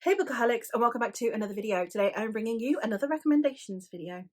Hey Bookaholics, and welcome back to another video. Today I'm bringing you another recommendations video.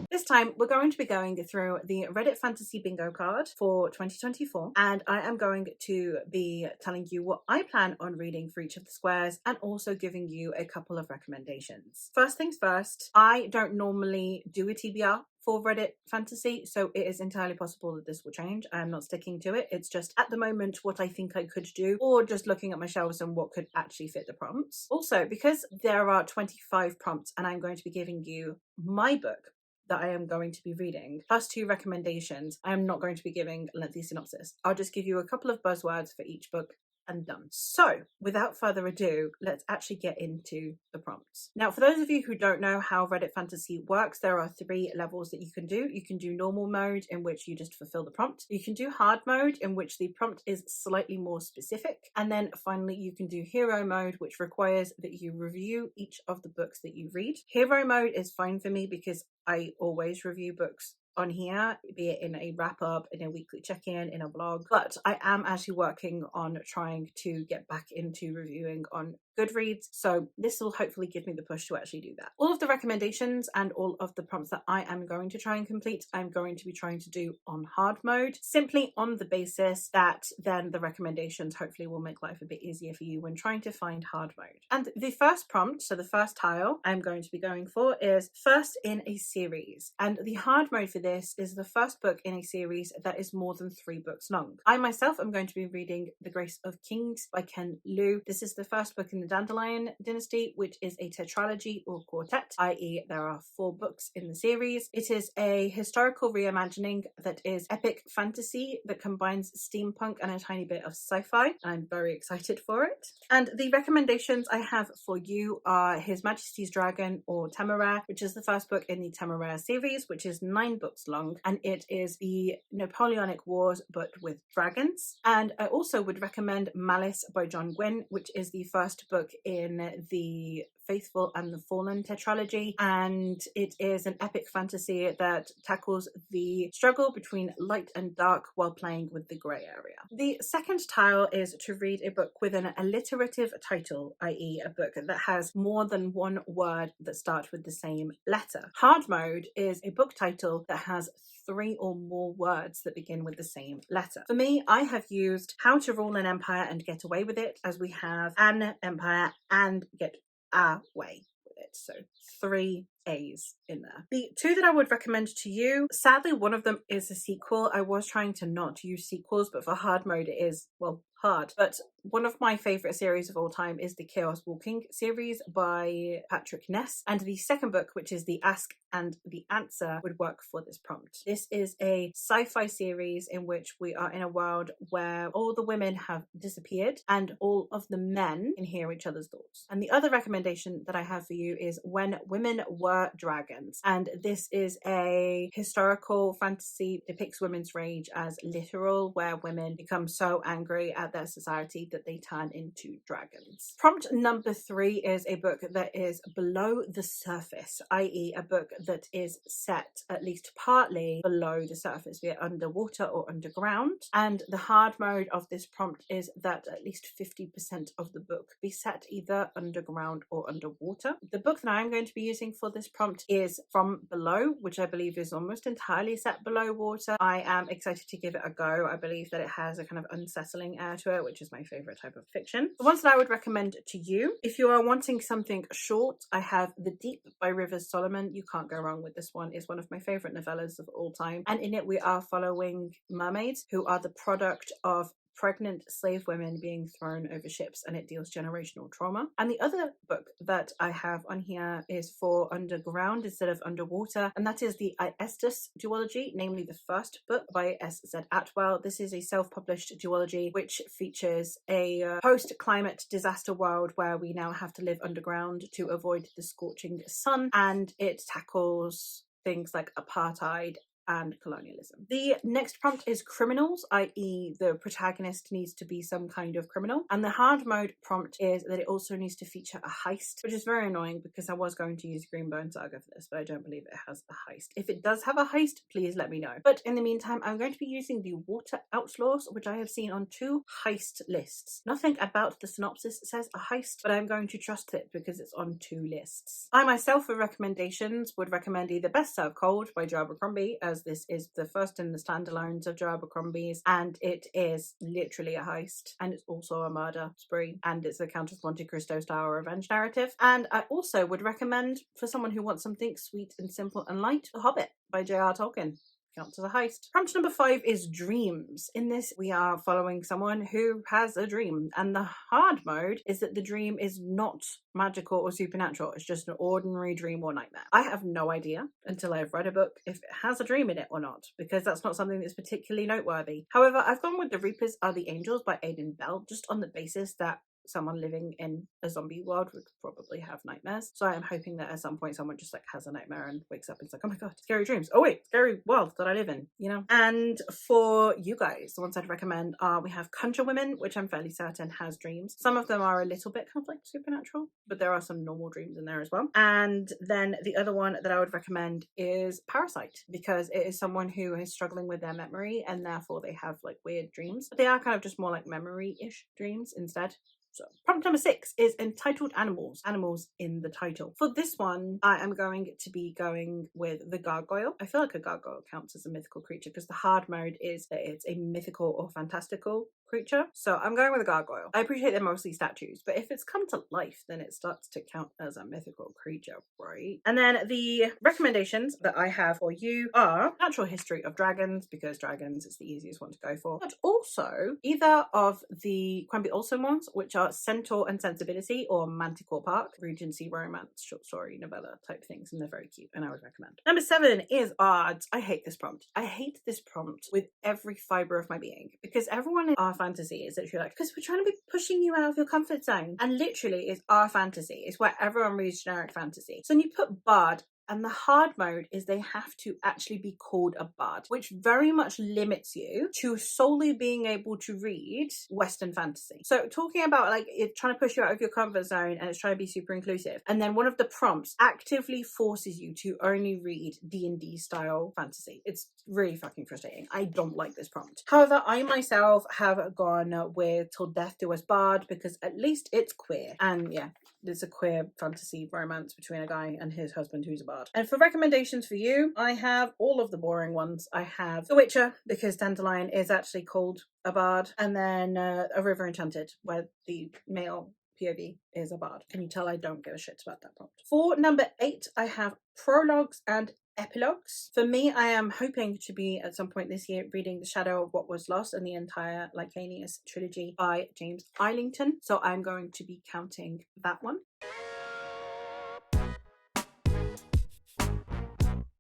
This time we're going to be going through the Reddit Fantasy Bingo card for 2024, and I am going to be telling you what I plan on reading for each of the squares and also giving you a couple of recommendations. First things first, I don't normally do a TBR for Reddit Fantasy, so it is entirely possible that this will change. I am not sticking to it. It's just at the moment what I think I could do, or just looking at my shelves and what could actually fit the prompts. Also, because there are 25 prompts and I'm going to be giving you my book that I am going to be reading, plus 2 recommendations, I am not going to be giving a lengthy synopsis. I'll just give you a couple of buzzwords for each book and done. So without further ado, let's actually get into the prompts. Now, for those of you who don't know how Reddit Fantasy works, there are 3 levels that you can do. You can do normal mode, in which you just fulfill the prompt. You can do hard mode, in which the prompt is slightly more specific. And then finally, you can do hero mode, which requires that you review each of the books that you read. Hero mode is fine for me because I always review books on here, be it in a wrap-up, in a weekly check-in, in a vlog, but I am actually working on trying to get back into reviewing on Goodreads, so this will hopefully give me the push to actually do that. All of the recommendations and all of the prompts that I am going to try and complete, I'm going to be trying to do on hard mode, simply on the basis that then the recommendations hopefully will make life a bit easier for you when trying to find hard mode. And the first prompt, so the first tile I'm going to be going for, is first in a series, and the hard mode for this is the first book in a series that is more than 3 books long. I myself am going to be reading The Grace of Kings by Ken Liu. This is the first book in the Dandelion Dynasty, which is a tetralogy or quartet, i.e. there are 4 books in the series. It is a historical reimagining that is epic fantasy that combines steampunk and a tiny bit of sci-fi, and I'm very excited for it. And the recommendations I have for you are His Majesty's Dragon or Temeraire, which is the first book in the Temeraire series, which is 9 books long, and it is the Napoleonic Wars but with dragons. And I also would recommend Malice by John Gwynne, which is the first book in the Faithful and the Fallen tetralogy, and it is an epic fantasy that tackles the struggle between light and dark while playing with the grey area. The second tile is to read a book with an alliterative title, i.e. a book that has more than 1 word that starts with the same letter. Hard mode is a book title that has 3 or more words that begin with the same letter. For me, I have used How to Rule an Empire and Get Away with It, as we have An Empire and Get Away with It. So 3 A's in there. The 2 that I would recommend to you, sadly one of them is a sequel. I was trying to not use sequels, but for hard mode it is, well, hard. But one of my favourite series of all time is the Chaos Walking series by Patrick Ness, and the second book, which is the Ask and the Answer, would work for this prompt. This is a sci-fi series in which we are in a world where all the women have disappeared and all of the men can hear each other's thoughts. And the other recommendation that I have for you is When Women Were Dragons, and this is a historical fantasy, depicts women's rage as literal, where women become so angry at their society that they turn into dragons. Prompt number 3 is a book that is below the surface, i.e. a book that is set at least partly below the surface, be it underwater or underground. And the hard mode of this prompt is that at least 50% of the book be set either underground or underwater. The book that I'm going to be using for this prompt is From Below, which I believe is almost entirely set below water. I am excited to give it a go. I believe that it has a kind of unsettling air to it, which is my favourite type of fiction. The ones that I would recommend to you, if you are wanting something short, I have The Deep by Rivers Solomon. You can't go wrong with this one. It's one of my favourite novellas of all time, and in it we are following mermaids who are the product of pregnant slave women being thrown over ships, and it deals generational trauma. And the other book that I have on here is for underground instead of underwater, and that is the Aestus duology, namely the first book by S.Z. Atwell. This is a self-published duology which features a post-climate disaster world where we now have to live underground to avoid the scorching sun, and it tackles things like apartheid and colonialism. The next prompt is criminals, i.e. the protagonist needs to be some kind of criminal. And the hard mode prompt is that it also needs to feature a heist, which is very annoying because I was going to use Greenbone Saga for this, but I don't believe it has a heist. If it does have a heist, please let me know. But in the meantime, I'm going to be using the Water Outlaws, which I have seen on 2 heist lists. Nothing about the synopsis says a heist, but I'm going to trust it because it's on 2 lists. I myself, for recommendations, would recommend either Best Served Cold by Joe Abercrombie, as this is the first in the standalones of Joe Abercrombie's, and it is literally a heist, and it's also a murder spree, and it's a Count of Monte Cristo style revenge narrative. And I also would recommend, for someone who wants something sweet and simple and light, The Hobbit by J.R. Tolkien. Counts as a heist. Prompt number 5 is dreams. In this, we are following someone who has a dream, and the hard mode is that the dream is not magical or supernatural. It's just an ordinary dream or nightmare. I have no idea until I've read a book if it has a dream in it or not, because that's not something that's particularly noteworthy. However, I've gone with The Reapers Are the Angels by Aidan Bell, just on the basis that someone living in a zombie world would probably have nightmares. So I'm hoping that at some point someone just like has a nightmare and wakes up and it's like, oh my god, scary dreams. Oh wait, scary world that I live in, you know? And for you guys, the ones I'd recommend are, we have Conjure Women, which I'm fairly certain has dreams. Some of them are a little bit kind of like supernatural, but there are some normal dreams in there as well. And then the other one that I would recommend is Parasite, because it is someone who is struggling with their memory and therefore they have like weird dreams, but they are kind of just more like memory-ish dreams instead. So, prompt number 6 is entitled animals. Animals in the title. For this one, I am going to be going with the gargoyle. I feel like a gargoyle counts as a mythical creature because the hard mode is that it's a mythical or fantastical creature. So I'm going with a gargoyle. I appreciate they're mostly statues, but if it's come to life, then it starts to count as a mythical creature, right? And then the recommendations that I have for you are Natural History of Dragons, because dragons is the easiest one to go for, but also either of the Quimby Olsen ones, which are Centaur and Sensibility, or Manticore Park, Regency romance, short story, novella type things, and they're very cute and I would recommend. Number 7 is Bards. I hate this prompt. I hate this prompt with every fibre of my being, because everyone in our fantasy is literally like, because we're trying to be pushing you out of your comfort zone, and literally it's our fantasy. It's where everyone reads generic fantasy. So when you put Bard, and the hard mode is they have to actually be called a bard, which very much limits you to solely being able to read Western fantasy. So talking about like it's trying to push you out of your comfort zone and it's trying to be super inclusive. And then one of the prompts actively forces you to only read D&D style fantasy. It's really fucking frustrating. I don't like this prompt. However, I myself have gone with Till Death Do Us Bard because at least it's queer. And yeah, there's a queer fantasy romance between a guy and his husband who's a bard. And for recommendations for you, I have all of the boring ones. I have The Witcher, because Dandelion is actually called a bard, and then A River Enchanted, where the male POV is a bard. Can you tell I don't give a shit about that prompt? For number 8, I have Prologues and Epilogues. For me, I am hoping to be at some point this year reading The Shadow of What Was Lost and the entire Lycanius trilogy by James Islington. So I'm going to be counting that one.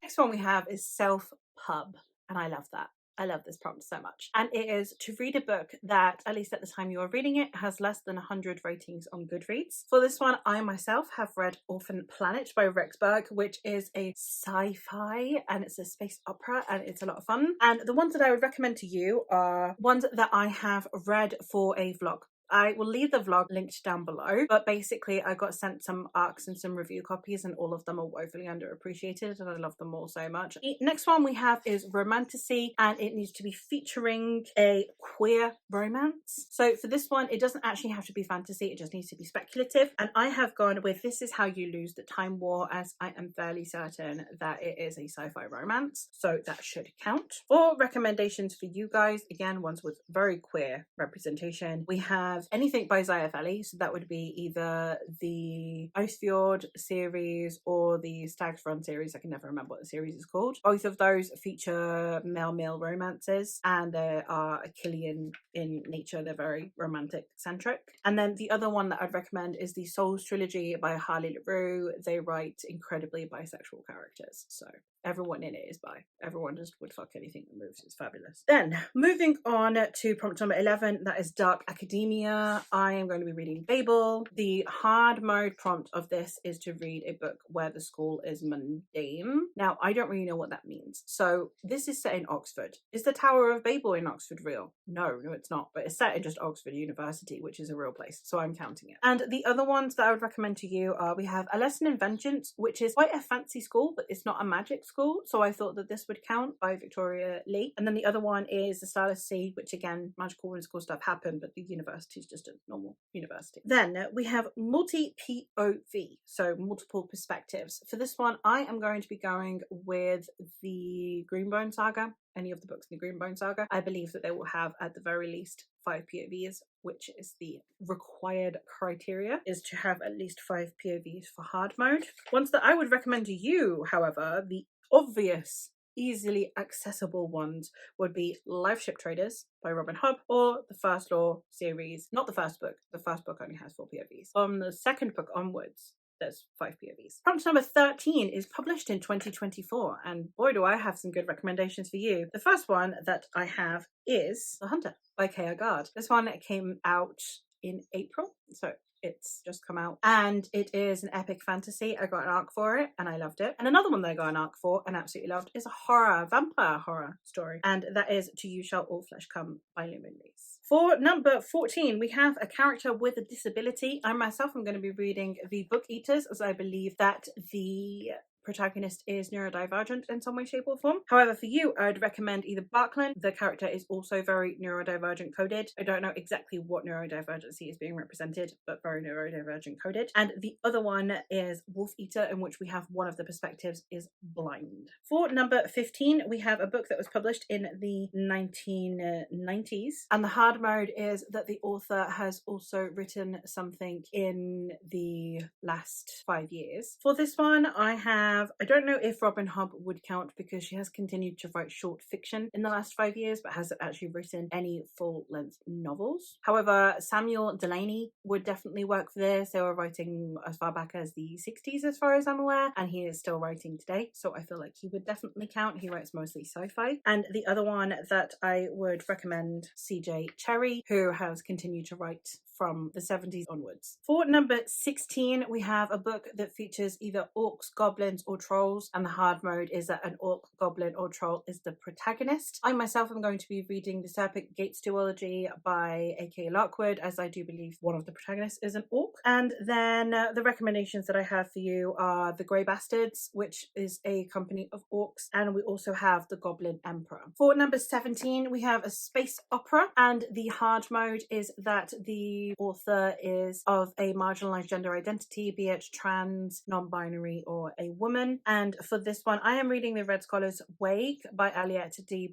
Next one we have is Self Pub, and I love that. I love this prompt so much. And it is to read a book that, at least at the time you are reading it, has less than 100 ratings on Goodreads. For this one, I myself have read Orphan Planet by Rex Berg, which is a sci-fi and it's a space opera and it's a lot of fun. And the ones that I would recommend to you are ones that I have read for a vlog. I will leave the vlog linked down below, but basically I got sent some arcs and some review copies and all of them are woefully underappreciated and I love them all so much. The next one we have is Romantasy, and it needs to be featuring a queer romance. So for this one, it doesn't actually have to be fantasy, it just needs to be speculative. And I have gone with This Is How You Lose the Time War, as I am fairly certain that it is a sci-fi romance, so that should count. For recommendations for you guys, again, ones with very queer representation, we have anything by Zaya Feli, so that would be either the Icefjord series or the Stag's Run series. I can never remember what the series is called. Both of those feature male-male romances and they are Achillean in nature. They're very romantic centric. And then the other one that I'd recommend is the Souls trilogy by Harley LaRue. They write incredibly bisexual characters, so everyone in it is bi. Everyone just would fuck anything that moves. It's fabulous. Then moving on to prompt number 11, that is Dark Academia. I am going to be reading Babel. The hard mode prompt of this is to read a book where the school is mundane. Now, I don't really know what that means. So this is set in Oxford. Is the Tower of Babel in Oxford real? No, it's not. But it's set in just Oxford University, which is a real place. So I'm counting it. And the other ones that I would recommend to you are, we have A Lesson in Vengeance, which is quite a fancy school, but it's not a magic school. So I thought that this would count, by Victoria Lee. And then the other one is The Starless Sea, which again, magical and school stuff happen, but the university is just a normal university. Then we have multi-POV, so multiple perspectives. For this one, I am going to be going with the Greenbone Saga. Any of the books in the Greenbone Saga, I believe that they will have at the very least 5 POVs, which is the required criteria, is to have at least 5 POVs for hard mode. Ones that I would recommend to you, however, the obvious, easily accessible ones would be Life Ship Traders by Robin Hobb, or the First Law series. Not the first book. The first book only has 4 POVs. From the second book onwards, there's 5 POVs. Prompt number 13 is published in 2024, and boy do I have some good recommendations for you. The first one that I have is The Hunter by K.R. Gard. This one came out in April, so it's just come out, and it is an epic fantasy. I got an ARC for it and I loved it. And another one that I got an ARC for and absolutely loved is a vampire horror story, and that is To You Shall All Flesh Come by Lumen Reese. For number 14, we have a character with a disability. I myself am going to be reading The Book Eaters, as I believe that the protagonist is neurodivergent in some way, shape, or form. However, for you, I'd recommend either Buckley. The character is also very neurodivergent coded. I don't know exactly what neurodivergency is being represented, but very neurodivergent coded. And the other one is Wolf Eater, in which we have one of the perspectives is blind. For number 15, we have a book that was published in the 1990s. And the hard mode is that the author has also written something in the last 5 years. For this one, I don't know if Robin Hobb would count, because she has continued to write short fiction in the last 5 years, but hasn't actually written any full-length novels. However, Samuel Delaney would definitely work for this. They were writing as far back as the 60s, as far as I'm aware, and he is still writing today, so I feel like he would definitely count. He writes mostly sci-fi. And the other one that I would recommend, CJ Cherry, who has continued to write from the 70s onwards. For number 16, we have a book that features either orcs, goblins, or trolls, and the hard mode is that an orc, goblin, or troll is the protagonist. I myself am going to be reading the Serpent Gates duology by A.K. Lockwood, as I do believe one of the protagonists is an orc. And then the recommendations that I have for you are The Grey Bastards, which is a company of orcs, and we also have The Goblin Emperor. For number 17, we have a space opera, and the hard mode is that the author is of a marginalized gender identity, be it trans, non-binary, or a woman. And for this one, I am reading The Red Scholar's Wake by Alliterative,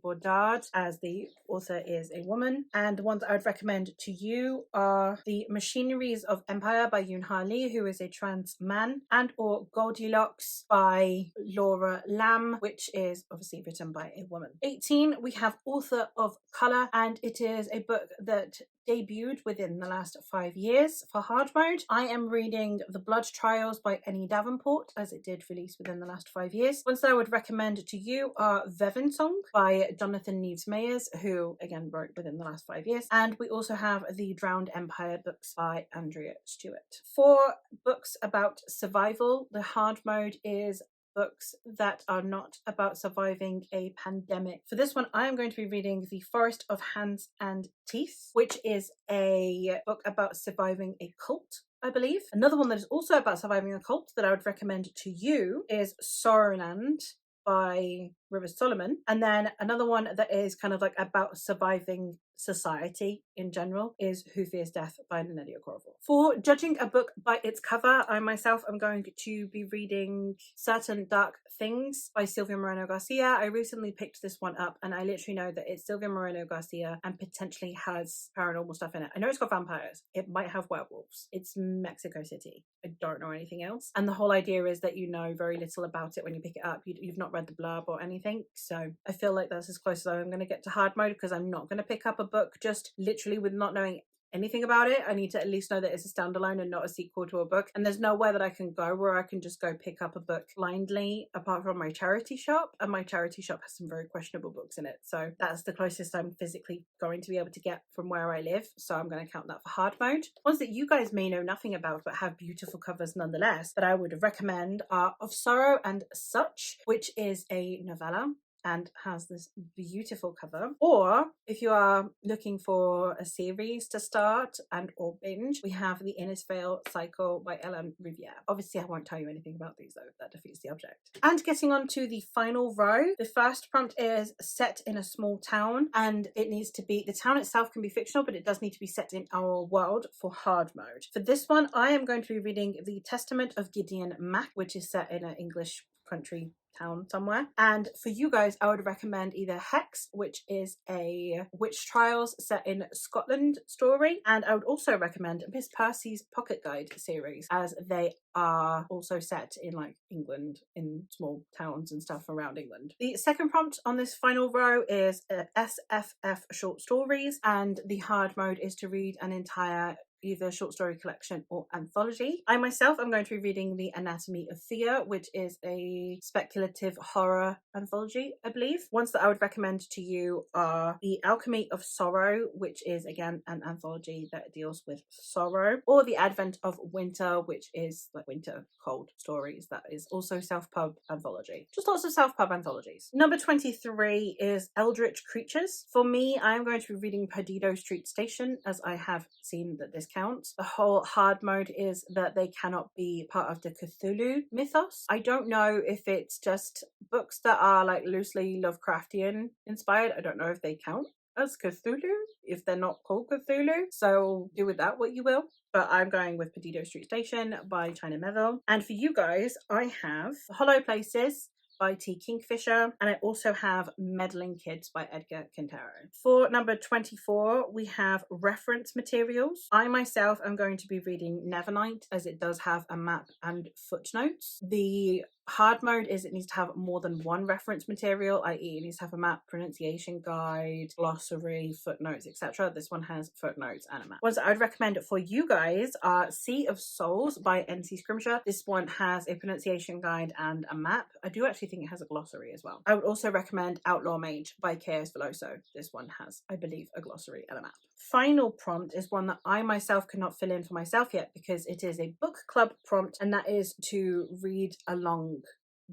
as the author is a woman. And the ones I would recommend to you are The Machineries of Empire by Yoon Ha Lee, who is a trans man, and or Goldilocks by Laura Lamb, which is obviously written by a woman. 18, we have Author of Color, and it is a book that debuted within the last 5 years. For hard mode, I am reading The Blood Trials by Annie Davenport, as it did release within the last 5 years. Ones that I would recommend to you are Vevensong by Jonathan Neves Mayers, who again wrote within the last 5 years. And we also have the Drowned Empire books by Andrea Stewart. For books about survival, the hard mode is books that are not about surviving a pandemic. For this one, I am going to be reading The Forest of Hands and Teeth, which is a book about surviving a cult, I believe. Another one that is also about surviving a cult that I would recommend to you is Sorrowland by Rivers Solomon. And then another one that is kind of like about surviving society in general is Who Fears Death by Nelia Corval. For judging a book by its cover, I myself am going to be reading Certain Dark Things by Silvia Moreno Garcia. I recently picked this one up, and I literally know that it's Silvia Moreno Garcia and potentially has paranormal stuff in it. I know it's got vampires. It might have werewolves. It's Mexico City. I don't know anything else. And the whole idea is that you know very little about it when you pick it up. You've not read the blurb or anything. So I feel like that's as close as I'm going to get to hard mode, because I'm not going to pick up a book just literally with not knowing anything about it. I need to at least know that it's a standalone and not a sequel to a book. And there's nowhere that I can go where I can just go pick up a book blindly apart from my charity shop. And my charity shop has some very questionable books in it. So that's the closest I'm physically going to be able to get from where I live. So I'm going to count that for hard mode. Ones that you guys may know nothing about but have beautiful covers nonetheless that I would recommend are Of Sorrow and Such, which is a novella and has this beautiful cover. Or if you are looking for a series to start and or binge, we have the Innisfail Cycle by Ellen Riviere. Obviously I won't tell you anything about these though, that defeats the object. And getting on to the final row, the first prompt is set in a small town, and it needs to be, the town itself can be fictional, but it does need to be set in our world for hard mode. For this one, I am going to be reading The Testament of Gideon Mac, which is set in an English country town somewhere. And for you guys, I would recommend either Hex, which is a witch trials set in Scotland story, and I would also recommend Miss Percy's Pocket Guide series, as they are also set in like England, in small towns and stuff around England. The second prompt on this final row is SFF short stories, and the hard mode is to read an entire either short story collection or anthology. I myself am going to be reading The Anatomy of Fear, which is a speculative horror anthology, I believe. Ones that I would recommend to you are The Alchemy of Sorrow, which is again an anthology that deals with sorrow, or The Advent of Winter, which is like winter cold stories. That is also self-pub anthology. Just lots of self-pub anthologies. Number 23 is Eldritch Creatures. For me, I am going to be reading Perdido Street Station, as I have seen that this counts. The whole hard mode is that they cannot be part of the Cthulhu mythos. I don't know if it's just books that are like loosely Lovecraftian inspired. I don't know if they count as Cthulhu, if they're not called Cthulhu. So do with that what you will. But I'm going with Perdido Street Station by China Melville. And for you guys, I have Hollow Places by T. Kingfisher, and I also have Meddling Kids by Edgar Quintero. For number 24, we have reference materials. I myself am going to be reading Nevernight, as it does have a map and footnotes. The hard mode is it needs to have more than one reference material, i.e. it needs to have a map, pronunciation guide, glossary, footnotes, etc. This one has footnotes and a map. Ones that I'd recommend for you guys are Sea of Souls by N.C. Scrimshaw. This one has a pronunciation guide and a map. I do actually think it has a glossary as well. I would also recommend Outlaw Mage by Chaos Veloso. This one has, I believe, a glossary and a map. Final prompt is one that I myself cannot fill in for myself yet because it is a book club prompt, and that is to read along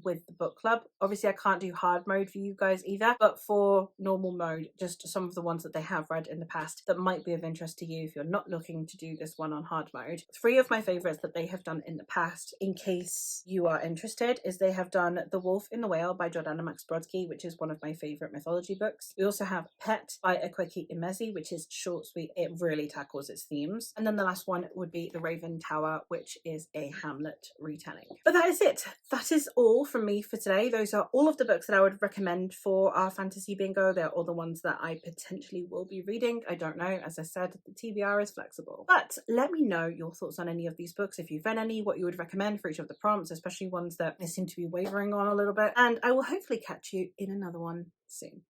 with the book club. Obviously I can't do hard mode for you guys either, but for normal mode, just some of the ones that they have read in the past that might be of interest to you if you're not looking to do this one on hard mode. 3 of my favorites that they have done in the past, in case you are interested, is they have done The Wolf in the Whale by Jordana Max Brodsky, which is one of my favorite mythology books. We also have Pet by Akweki Imezi, which is short, sweet, it really tackles its themes. And then the last one would be The Raven Tower, which is a Hamlet retelling. But that is it. That is all from me for today. Those are all of the books that I would recommend for our fantasy bingo. They're all the ones that I potentially will be reading. I don't know. As I said, the TBR is flexible. But let me know your thoughts on any of these books, if you've read any, what you would recommend for each of the prompts, especially ones that I seem to be wavering on a little bit. And I will hopefully catch you in another one soon.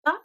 Bye!